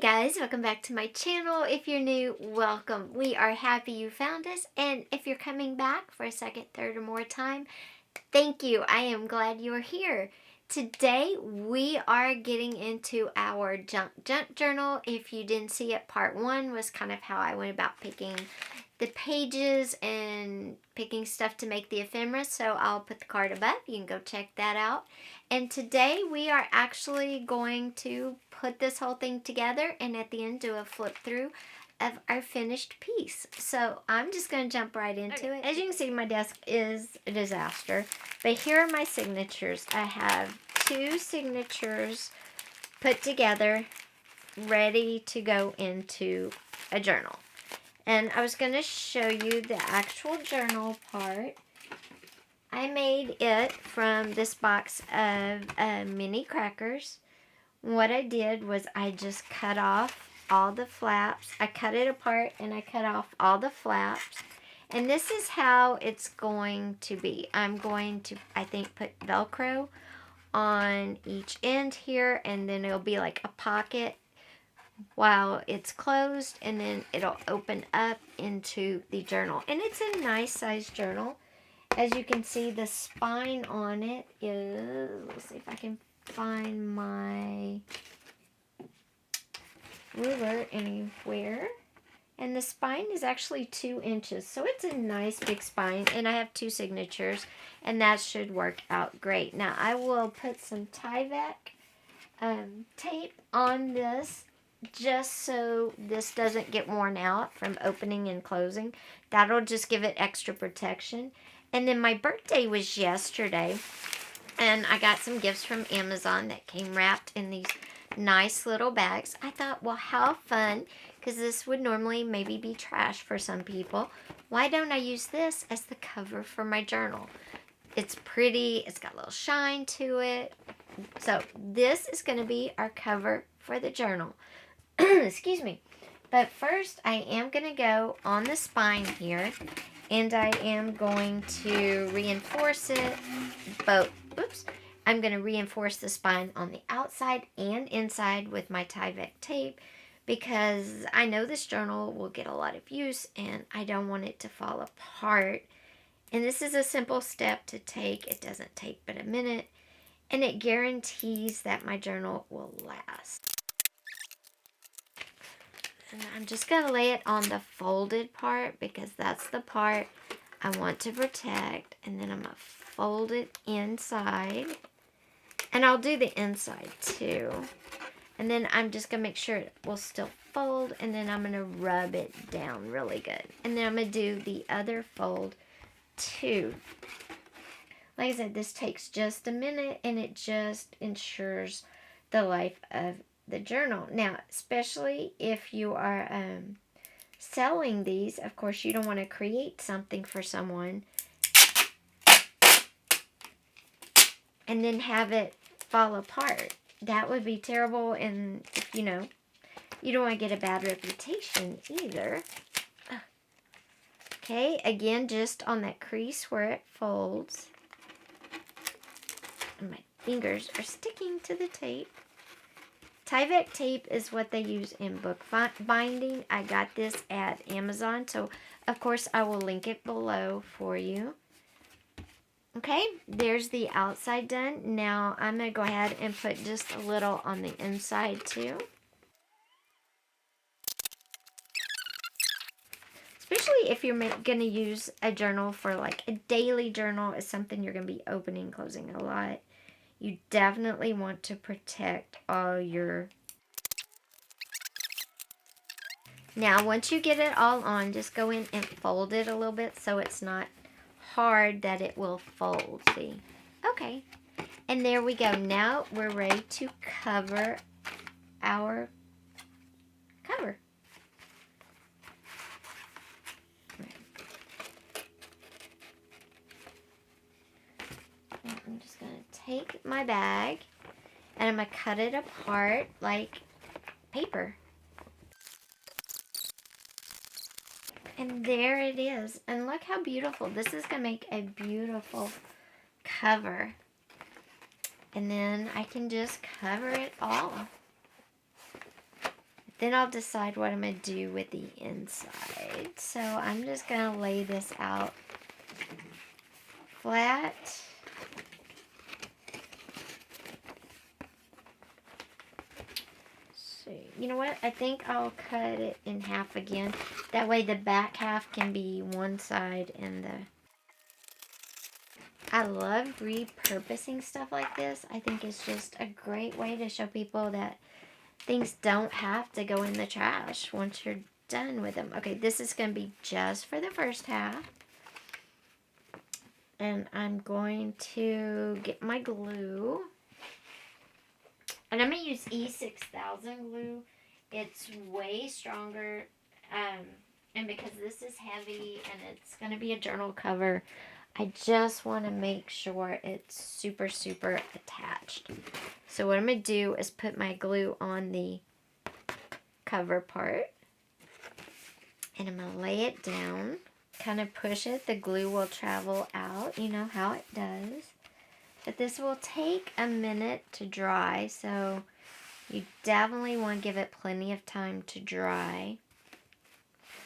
guys, welcome back to my channel. If you're new, welcome. We are happy you found us, and if you're coming back for a second, third, or more time, thank you. I am glad you're here. Today we are getting into our junk journal. If you didn't see it, part 1 was kind of how I went about picking the pages and picking stuff to make the ephemera, so I'll put the card above. You can go check that out. And today we are actually going to put this whole thing together and at the end do a flip through of our finished piece. So I'm just going to jump right into it. As you can see, my desk is a disaster, but here are my signatures. I have 2 signatures put together, ready to go into a journal. And I was going to show you the actual journal part. I made it from this box of mini crackers. What I did was I just cut off all the flaps. I cut it apart and I cut off all the flaps. And this is how it's going to be. I'm going to, I think, put Velcro on each end here, and then it'll be like a pocket while it's closed, and then it'll open up into the journal. And it's a nice sized journal. As you can see, the spine on it is, let's see if I can find my ruler anywhere. And the spine is actually 2 inches. So it's a nice big spine. And I have 2 signatures. And that should work out great. Now I will put some Tyvek tape on this, just so this doesn't get worn out from opening and closing. That'll just give it extra protection. And then my birthday was yesterday, and I got some gifts from Amazon that came wrapped in these nice little bags. I thought, well, how fun, because this would normally maybe be trash for some people. Why don't I use this as the cover for my journal? It's pretty, it's got a little shine to it. So this is going to be our cover for the journal. Excuse me. But first, I am going to go on the spine here, and I am going to reinforce it both. Oops. I'm going to reinforce the spine on the outside and inside with my Tyvek tape, because I know this journal will get a lot of use and I don't want it to fall apart. And this is a simple step to take. It doesn't take but a minute, and it guarantees that my journal will last. And I'm just going to lay it on the folded part, because that's the part I want to protect. And then I'm going to fold it inside. And I'll do the inside too. And then I'm just going to make sure it will still fold. And then I'm going to rub it down really good. And then I'm going to do the other fold too. Like I said, this takes just a minute, and it just ensures the life of the journal. Now, especially if you are selling these, of course, you don't want to create something for someone and then have it fall apart. That would be terrible, and you know, you don't want to get a bad reputation either. Okay, again, just on that crease where it folds. And my fingers are sticking to the tape. Tyvek tape is what they use in book binding. I got this at Amazon, so of course I will link it below for you. Okay, there's the outside done. Now I'm going to go ahead and put just a little on the inside too. Especially if you're going to use a journal for like a daily journal, is something you're going to be opening and closing a lot. You definitely want to protect all your... Now, once you get it all on, just go in and fold it a little bit so it's not hard that it will fold. See? Okay. And there we go. Now we're ready to cover our cover. I'm just going to take my bag and I'm going to cut it apart like paper. And there it is. And look how beautiful. This is going to make a beautiful cover. And then I can just cover it all. Then I'll decide what I'm going to do with the inside. So I'm just going to lay this out flat. So, you know what? I think I'll cut it in half again. That way the back half can be one side and the... I love repurposing stuff like this. I think it's just a great way to show people that things don't have to go in the trash once you're done with them. Okay, this is going to be just for the first half. And I'm going to get my glue. And I'm going to use E6000 glue. It's way stronger. And because this is heavy and it's going to be a journal cover, I just want to make sure it's super, super attached. So what I'm going to do is put my glue on the cover part. And I'm going to lay it down. Kind of push it. The glue will travel out. You know how it does. But this will take a minute to dry. So you definitely want to give it plenty of time to dry.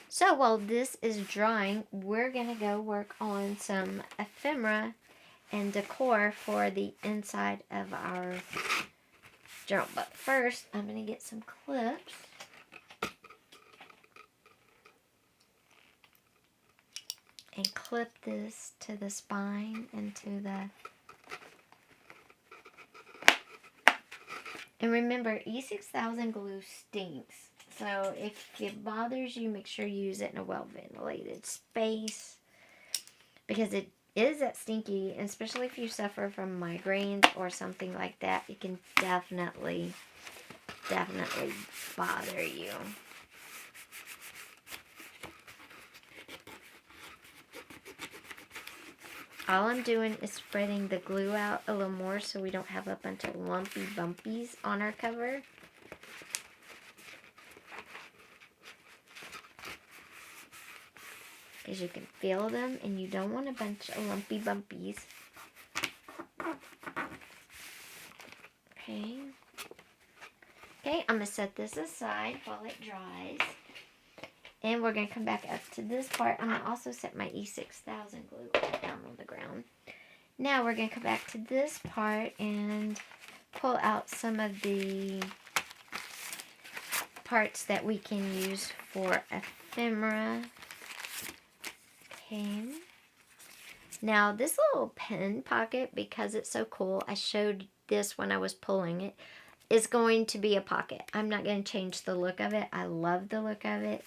So while this is drying, we're going to go work on some ephemera and decor for the inside of our journal. But first, I'm going to get some clips. And clip this to the spine and to the... And remember, E6000 glue stinks. So if it bothers you, make sure you use it in a well-ventilated space. Because it is that stinky, and especially if you suffer from migraines or something like that, it can definitely bother you. All I'm doing is spreading the glue out a little more so we don't have a bunch of lumpy bumpies on our cover. Because you can feel them and you don't want a bunch of lumpy bumpies. Okay. Okay, I'm going to set this aside while it dries. And we're going to come back up to this part. I'm going to also set my E6000 glue down on the ground. Now we're going to come back to this part and pull out some of the parts that we can use for ephemera. Okay. Now this little pen pocket, because it's so cool, I showed this when I was pulling it, is going to be a pocket. I'm not going to change the look of it. I love the look of it.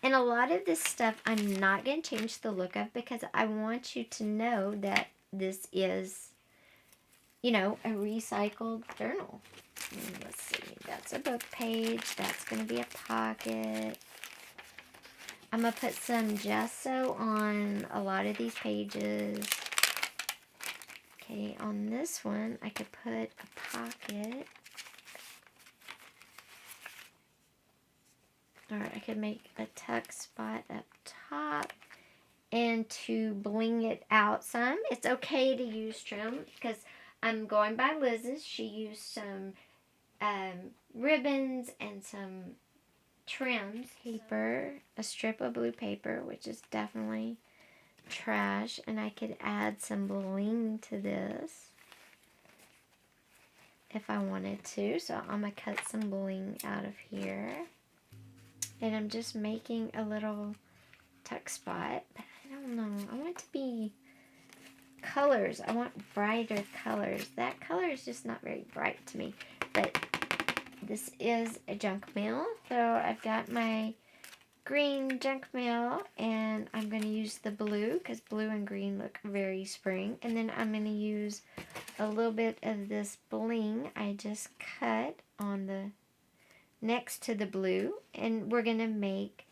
And a lot of this stuff I'm not going to change the look of because I want you to know that this is, you know, a recycled journal. Let's see, that's a book page. That's going to be a pocket. I'm going to put some gesso on a lot of these pages. Okay, on this one, I could put a pocket. Or I could make a tuck spot up top. And to bling it out some, it's okay to use trim because I'm going by Liz's. She used some ribbons and some trims. Paper, a strip of blue paper, which is definitely trash. And I could add some bling to this if I wanted to. So I'm going to cut some bling out of here. And I'm just making a little tuck spot. But I don't know. I want it to be colors. I want brighter colors. That color is just not very bright to me. But this is a junk mail. So I've got my green junk mail. And I'm going to use the blue because blue and green look very spring. And then I'm going to use a little bit of this bling I just cut on the next to the blue, and we're going to make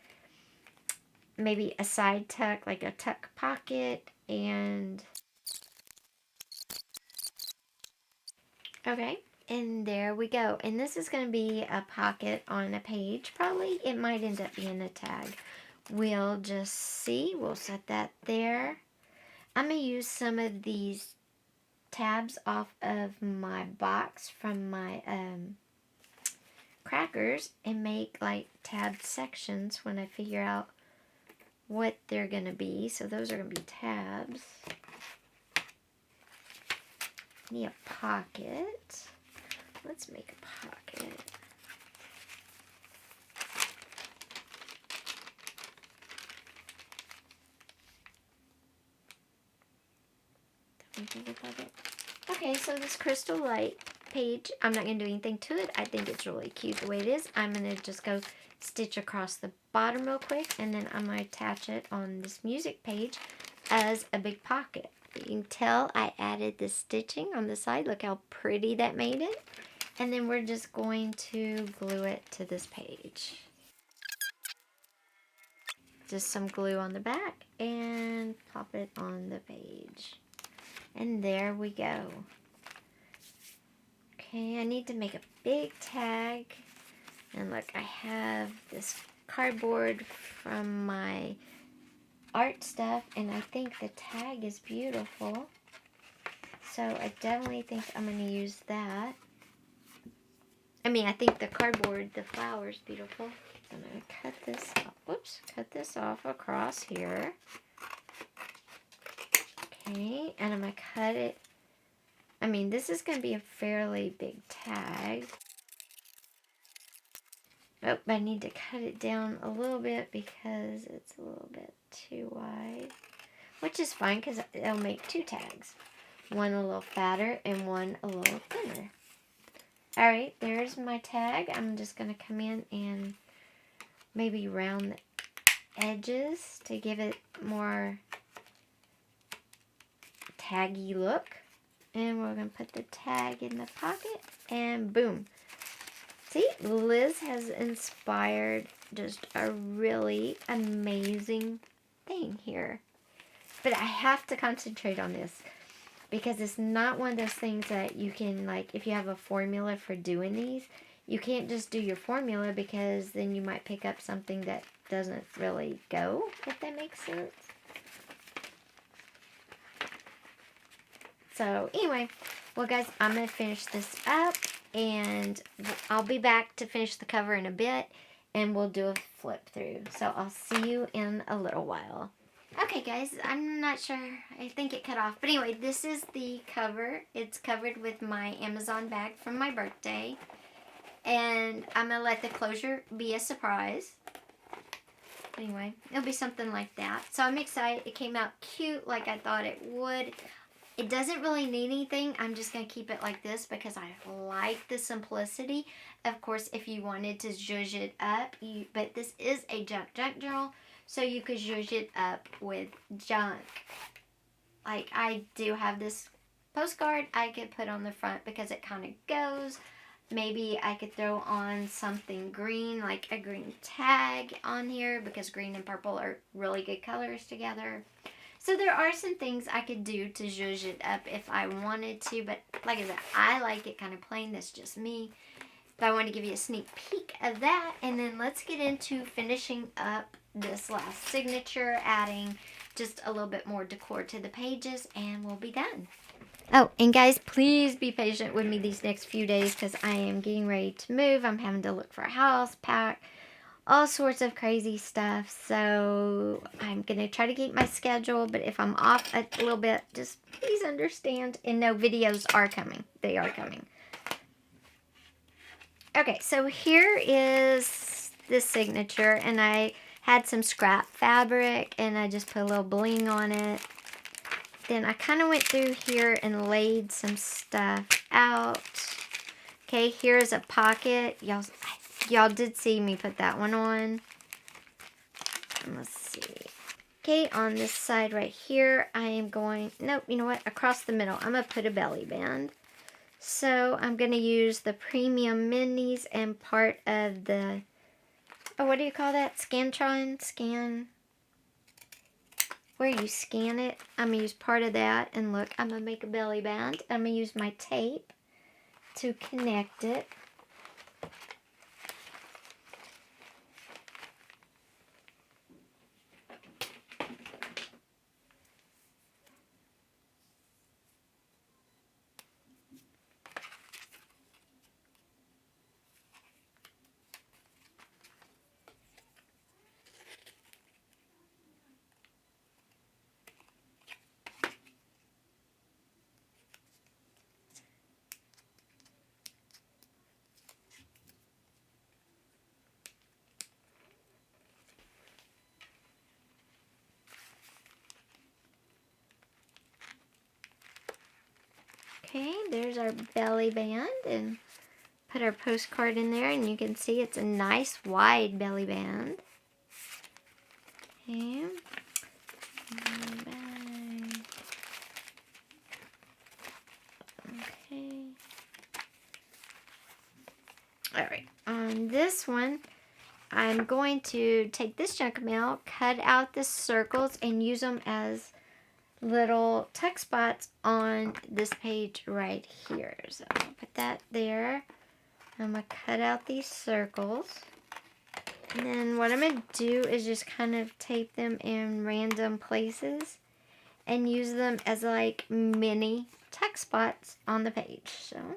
maybe a side tuck, like a tuck pocket, and okay, and there we go. And this is going to be a pocket on a page, probably. It might end up being a tag. We'll just see. We'll set that there. I'm going to use some of these tabs off of my box from my crackers and make like tabbed sections when I figure out what they're going to be. So those are going to be tabs. Need a pocket. Let's make a pocket. Okay, so this crystal light page, I'm not going to do anything to it. I think it's really cute the way it is. I'm going to just go stitch across the bottom real quick, and then I'm going to attach it on this music page as a big pocket. You can tell I added the stitching on the side. Look how pretty that made it. And then we're just going to glue it to this page. Just some glue on the back and pop it on the page. And there we go. Okay, I need to make a big tag. And look, I have this cardboard from my art stuff, and I think the tag is beautiful. So I definitely think I'm going to use that. I think the cardboard, the flower is beautiful. So I'm going to cut this off. Whoops, cut this off across here. Okay, and I'm going to cut it. This is going to be a fairly big tag. Oh, but I need to cut it down a little bit because it's a little bit too wide. Which is fine because it'll make two tags. One a little fatter and one a little thinner. Alright, there's my tag. I'm just going to come in and maybe round the edges to give it more taggy look. And we're going to put the tag in the pocket and boom. See, Liz has inspired just a really amazing thing here. But I have to concentrate on this because it's not one of those things that you can, like, if you have a formula for doing these, you can't just do your formula because then you might pick up something that doesn't really go, if that makes sense. So anyway, well guys, I'm going to finish this up and I'll be back to finish the cover in a bit and we'll do a flip through. So I'll see you in a little while. Okay guys, I'm not sure, I think it cut off. But anyway, this is the cover. It's covered with my Amazon bag from my birthday. And I'm going to let the closure be a surprise. Anyway, it'll be something like that. So I'm excited. It came out cute like I thought it would. It doesn't really need anything. I'm just going to keep it like this because I like the simplicity. Of course, if you wanted to zhuzh it up, but this is a junk journal, so you could zhuzh it up with junk. Like I do have this postcard I could put on the front because it kind of goes. Maybe I could throw on something green, like a green tag on here because green and purple are really good colors together. So there are some things I could do to zhuzh it up if I wanted to, but like I said, I like it kind of plain. That's just me. But I want to give you a sneak peek of that, and then let's get into finishing up this last signature, adding just a little bit more decor to the pages, and we'll be done. Oh, and guys, please be patient with me these next few days because I am getting ready to move. I'm having to look for a house, pack, all sorts of crazy stuff. So I'm going to try to keep my schedule, but if I'm off a little bit, just please understand. And no, videos are coming. They are coming. Okay, so here is the signature, and I had some scrap fabric, and I just put a little bling on it. Then I kind of went through here and laid some stuff out. Okay, here's a pocket. Y'all did see me put that one on. Let's see. Okay, on this side right here, I am going, nope, you know what? Across the middle, I'm going to put a belly band. So I'm going to use the premium minis and part of the, oh, what do you call that? Scan, where you scan it. I'm going to use part of that. And look, I'm going to make a belly band. I'm going to use my tape to connect it. Okay, there's our belly band, and put our postcard in there, and you can see it's a nice wide belly band. Okay. Okay. Alright, on this one, I'm going to take this junk mail, cut out the circles, and use them as little tuck spots on this page right here. So I'll put that there. I'm going to cut out these circles. And then what I'm going to do is just kind of tape them in random places and use them as like mini tuck spots on the page. So I'll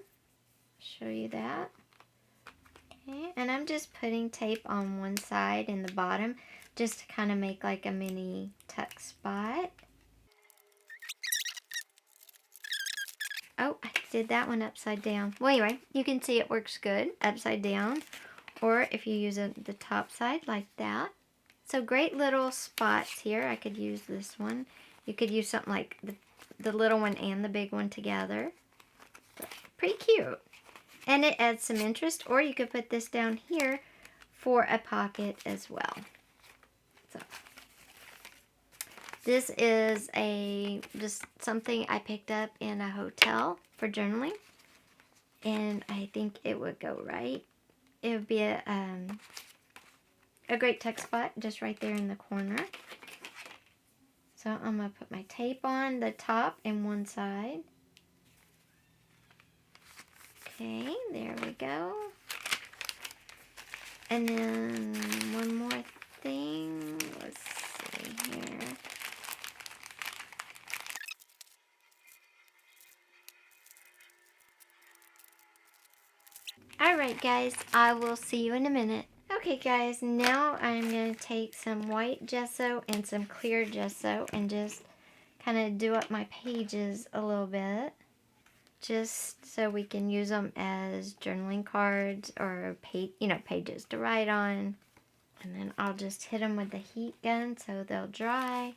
show you that. Okay, and I'm just putting tape on one side and the bottom just to kind of make like a mini tuck spot. Oh, I did that one upside down. Well, anyway, you can see it works good upside down, or if you use the top side like that. So great little spots here. I could use this one. You could use something like the little one and the big one together. Pretty cute. And it adds some interest, or you could put this down here for a pocket as well. So this is just something I picked up in a hotel for journaling, and I think it would go right. It would be a great tuck spot just right there in the corner. So I'm going to put my tape on the top and one side. Okay, there we go. And then one more thing. Let's see here. Alright guys, I will see you in a minute. Okay guys, now I'm going to take some white gesso and some clear gesso and just kind of do up my pages a little bit. Just so we can use them as journaling cards or pages to write on. And then I'll just hit them with the heat gun so they'll dry.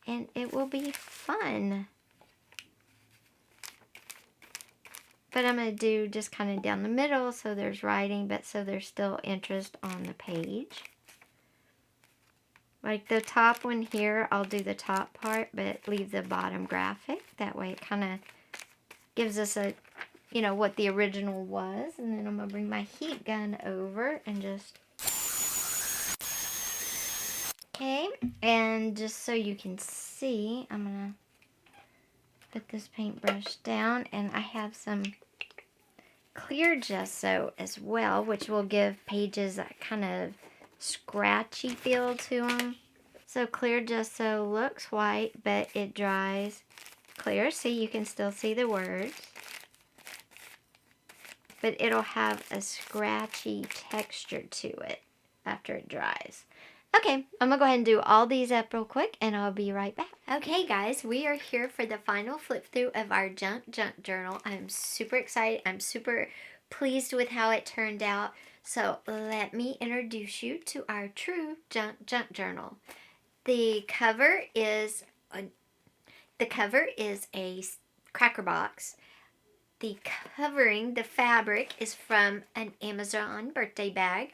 And it will be fun. But I'm going to do just kind of down the middle so there's writing, but so there's still interest on the page. Like the top one here, I'll do the top part, but leave the bottom graphic. That way it kind of gives us what the original was. And then I'm going to bring my heat gun over and just... Okay, and just so you can see, I'm going to put this paintbrush down, and I have some clear gesso as well, which will give pages that kind of scratchy feel to them. So clear gesso looks white, but it dries clear. See, you can still see the words, but it'll have a scratchy texture to it after it dries. Okay, I'm going to go ahead and do all these up real quick, and I'll be right back. Okay, guys, we are here for the final flip through of our junk journal. I'm super excited. I'm super pleased with how it turned out. So let me introduce you to our true junk journal. The cover is a cracker box. The covering, the fabric, is from an Amazon birthday bag.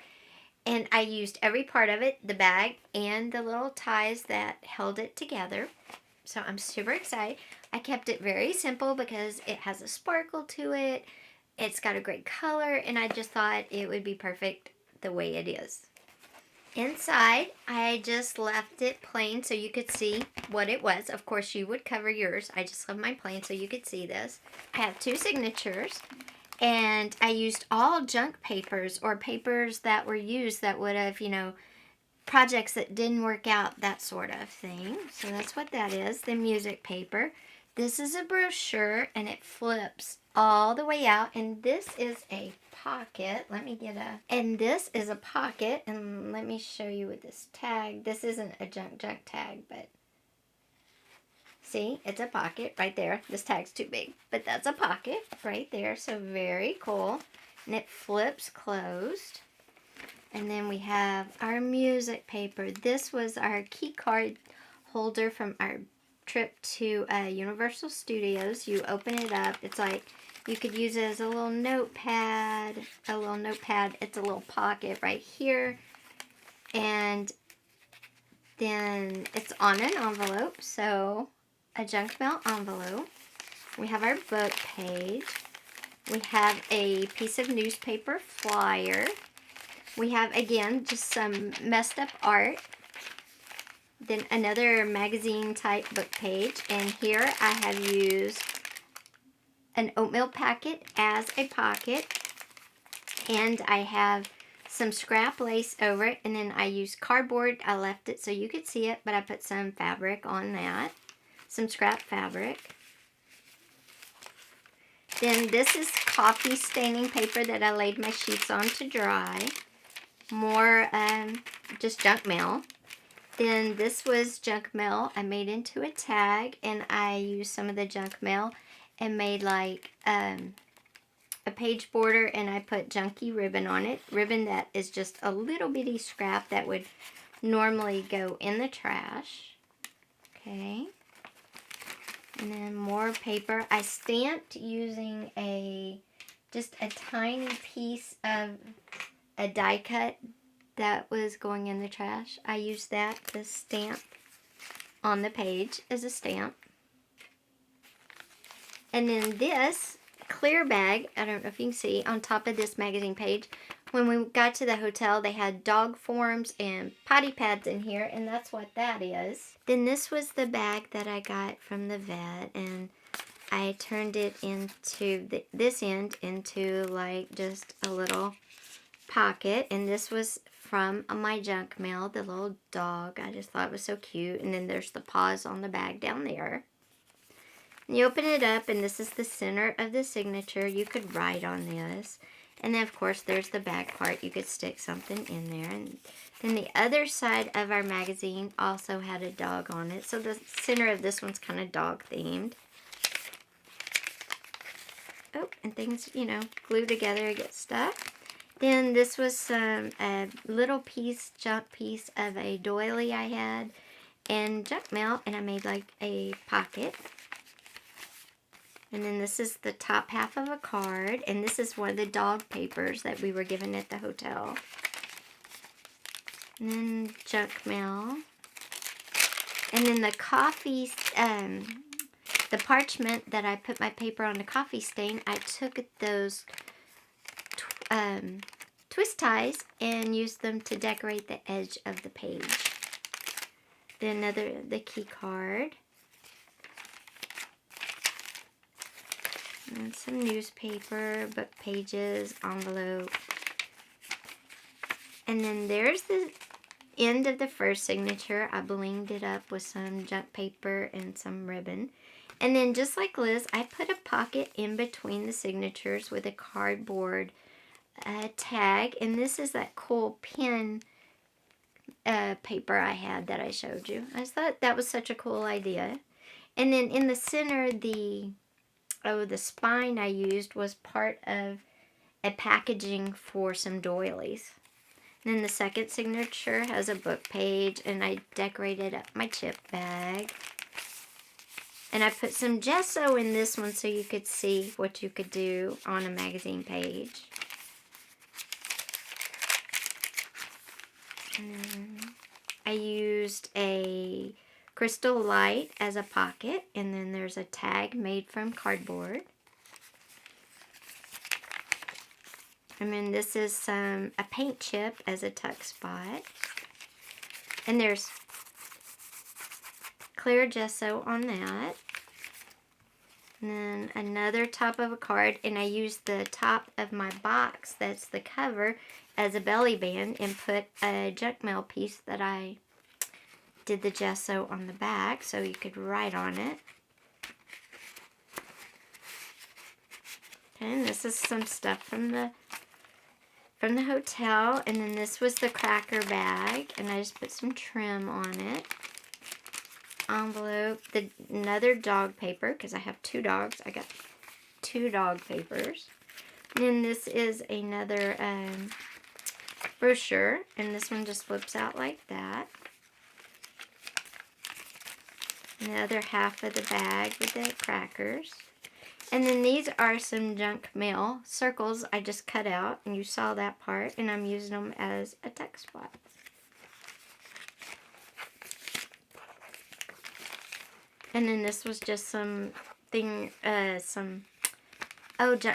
And I used every part of it, the bag and the little ties that held it together. So I'm super excited. I kept it very simple because it has a sparkle to it. It's got a great color, and I just thought it would be perfect the way it is. Inside, I just left it plain so you could see what it was. Of course, you would cover yours. I just left mine plain so you could see this. I have 2 signatures. And I used all junk papers or papers that were used that would have, projects that didn't work out, that sort of thing. So that's what that is, the music paper. This is a brochure, and it flips all the way out. And this is a pocket. And this is a pocket. And let me show you with this tag. This isn't a junk tag, but... See, it's a pocket right there. This tag's too big, but that's a pocket right there. So very cool. And it flips closed. And then we have our music paper. This was our key card holder from our trip to Universal Studios. You open it up. It's like, you could use it as a little notepad. It's a little pocket right here. And then it's on an envelope. So, a junk mail envelope. We have our book page. We have a piece of newspaper flyer. We have, again, just some messed up art. Then another magazine type book page. And here I have used an oatmeal packet as a pocket. And I have some scrap lace over it. And then I used cardboard. I left it so you could see it, but I put some fabric on that. Some scrap fabric. Then this is coffee staining paper that I laid my sheets on to dry. More just junk mail. Then this was junk mail I made into a tag, and I used some of the junk mail and made like a page border, and I put junky ribbon on it. Ribbon that is just a little bitty scrap that would normally go in the trash. Okay. And then more paper. I stamped using just a tiny piece of a die cut that was going in the trash. I used that to stamp on the page as a stamp. And then this clear bag, I don't know if you can see, on top of this magazine page. When we got to the hotel, they had dog forms and potty pads in here, and that's what that is. Then this was the bag that I got from the vet, and I turned it into this end into like just a little pocket, and this was from my junk mail, the little dog. I just thought it was so cute. And then there's the paws on the bag down there. And you open it up, and this is the center of the signature. You could write on this. And then, of course, there's the back part. You could stick something in there. And then the other side of our magazine also had a dog on it. So the center of this one's kind of dog themed. Oh, and things, you know, glue together, get stuck. Then this was a little junk piece of a doily I had and junk mail, and I made like a pocket. And then this is the top half of a card, and this is one of the dog papers that we were given at the hotel. And then junk mail. And then the coffee, the parchment that I put my paper on the coffee stain, I took those twist ties and used them to decorate the edge of the page. Then the key card. And some newspaper, book pages, envelope. And then there's the end of the first signature. I blinged it up with some junk paper and some ribbon. And then just like Liz, I put a pocket in between the signatures with a cardboard tag. And this is that cool pen paper I had that I showed you. I just thought that was such a cool idea. And then in the center, the spine I used was part of a packaging for some doilies. And then the second signature has a book page, and I decorated up my chip bag. And I put some gesso in this one so you could see what you could do on a magazine page. And I used a crystal light as a pocket, and then there's a tag made from cardboard. And then this is a paint chip as a tuck spot. And there's clear gesso on that. And then another top of a card, and I used the top of my box, that's the cover, as a belly band, and put a junk mail piece that I did the gesso on the back so you could write on it. Okay, and this is some stuff from the hotel, and then this was the cracker bag, and I just put some trim on it. Envelope, another dog paper, because I have 2 dogs. I got 2 dog papers. And then this is another brochure, and this one just flips out like that. And the other half of the bag with the crackers. And then these are some junk mail circles I just cut out, and you saw that part, and I'm using them as a text spot. And then this was just some junk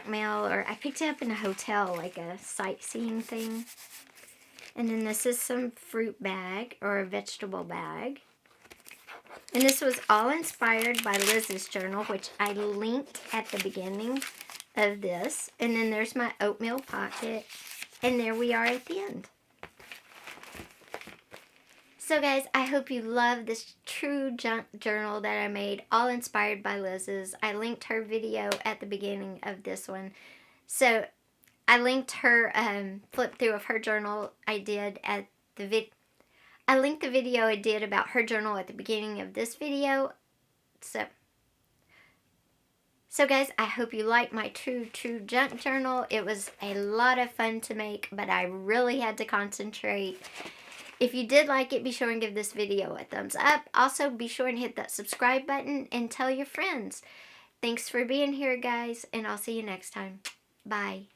mail, or I picked it up in a hotel, like a sightseeing thing. And then this is some fruit bag, or a vegetable bag. And this was all inspired by Liz's journal, which I linked at the beginning of this. And then there's my oatmeal pocket. And there we are at the end. So guys, I hope you love this true junk journal that I made, all inspired by Liz's. I linked her video at the beginning of this one. So I linked her flip through of her journal I did at the I linked the video I did about her journal at the beginning of this video. So guys, I hope you like my true junk journal. It was a lot of fun to make, but I really had to concentrate. If you did like it, be sure and give this video a thumbs up. Also, be sure and hit that subscribe button and tell your friends. Thanks for being here, guys, and I'll see you next time. Bye.